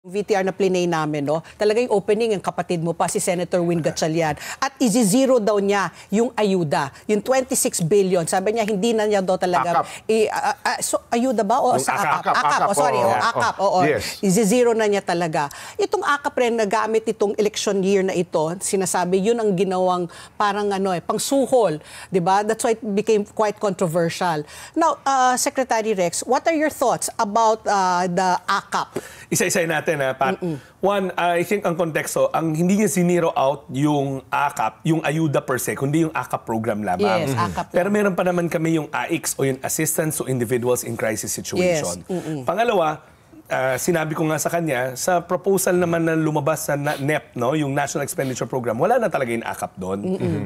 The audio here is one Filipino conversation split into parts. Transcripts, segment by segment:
VTR na plinay namin, no? Talaga yung opening, yung kapatid mo pa, si Senator Win Gatchalian. At i-zero daw niya yung ayuda, yung 26 billion. Sabi niya, hindi na niya daw talaga... so, ayuda ba? O sa AKAP? AKAP, sorry. AKAP, oo. Yes. I-zero na niya talaga. Itong AKAP rin, nagamit itong election year na ito, sinasabi, yun ang ginawang parang pangsuhol. Diba? That's why it became quite controversial. Now, Secretary Rex, what are your thoughts about the AKAP? Isa-isa natin, Pat. One, I think ang konteksto, ang hindi niya siniro out yung AKAP, yung ayuda per se, kundi yung AKAP program lamang. Yes, AKAP. Pero meron pa naman kami yung AICS o yung Assistance to Individuals in Crisis Situation. Yes. Pangalawa, sinabi ko nga sa kanya, sa proposal naman na lumabas sa NEP, no, yung National Expenditure Program, wala na talaga yung AKAP doon.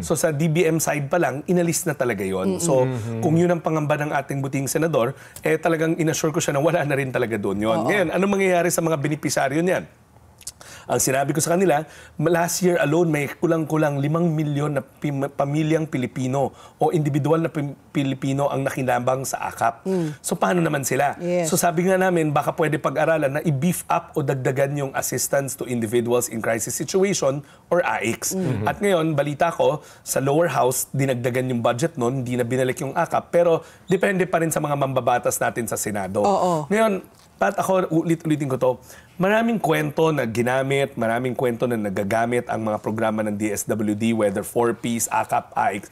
So sa DBM side pa lang, inalis na talaga yon. So kung yun ang pangamba ng ating buting senador, talagang inassure ko siya na wala na rin talaga doon yon. Ngayon, ano mangyayari sa mga benepisaryo niyan? Ang sinabi ko sa kanila, last year alone may kulang-kulang 5 milyon na pamilyang Pilipino o individual na Pilipino ang nakinabang sa AKAP. So paano naman sila? Yes. So sabi nga namin, baka pwede pag-aralan na i-beef up o dagdagan yung Assistance to Individuals in Crisis Situation or AICS. At ngayon, balita ko, sa lower house, dinagdagan yung budget nun, hindi na binalik yung AKAP, pero depende pa rin sa mga mambabatas natin sa Senado. Ngayon, Pat, ako ulit-ulitin ko to, maraming kwento na ginamit, maraming kwento na nagagamit ang mga programa ng DSWD, whether 4Ps, AKAP, AICS,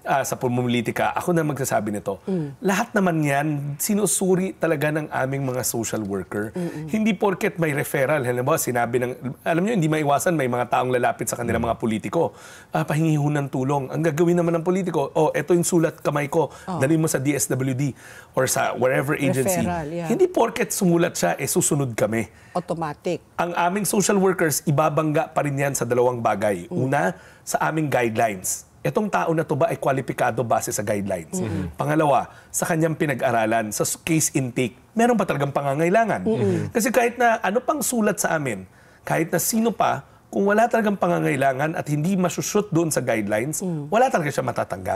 sa pamumulitika. Ako na magsasabi nito. Lahat naman yan, sinusuri talaga ng aming mga social worker. Hindi porket may referral. Halimbawa, sinabi ng, alam nyo, hindi maiwasan, may mga taong lalapit sa kanilang mga politiko. Pahingi ho ng tulong. Ang gagawin naman ng politiko, eto yung sulat kamay ko, dalhin mo sa DSWD or sa wherever agency. Referral, Hindi porket sumulat siya, susunod kami. Automatic. Ang aming social workers, ibabangga pa rin yan sa dalawang bagay. Una, sa aming guidelines. Etong tao na to ba ay kwalipikado base sa guidelines? Pangalawa, sa kanyang pinag-aralan, sa case intake, meron ba talagang pangangailangan? Kasi kahit na ano pang sulat sa amin, kahit na sino pa, kung wala talagang pangangailangan at hindi masushoot doon sa guidelines, wala talaga siya matatanggap.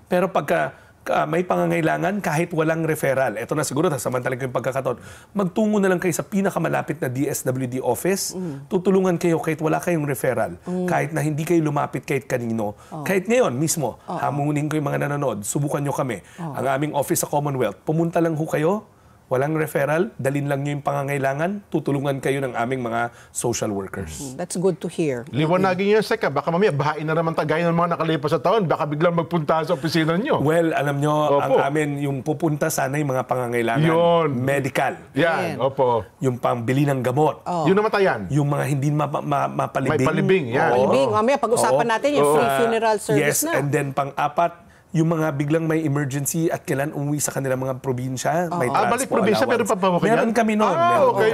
Pero pagka may pangangailangan kahit walang referral. Ito na siguro, samantalang ko yung pagkakataon. Magtungo na lang kayo sa pinakamalapit na DSWD office. Tutulungan kayo kahit wala kayong referral. Kahit na hindi kayo lumapit kahit kanino. Kahit ngayon mismo, hamunin ko yung mga nanonood, subukan nyo kami. Ang aming office sa Commonwealth, pumunta lang ho kayo, walang referral, dalin lang nyo yung pangangailangan, tutulungan kayo ng aming mga social workers. That's good to hear. Liwanagin nyo, Seka, baka mamaya bahain na naman tagay ng mga nakalipas sa taon, baka biglang magpunta sa opisina nyo. Well, alam nyo, ang amin, yung pupunta sana yung mga pangangailangan. Yun. Medical. Yan, opo. Yung pambili ng gamot. Yung namatayan. Yung mga hindi mapalibing. May palibing, yan. Palibing. Mamaya, pag-usapan natin yung free funeral service na. Yes, and then pang-apat, yung mga biglang may emergency at kailan umuwi sa kanilang mga probinsya, may transport balik probinsya, meron pa ba kayo? Meron kami noon. Okay.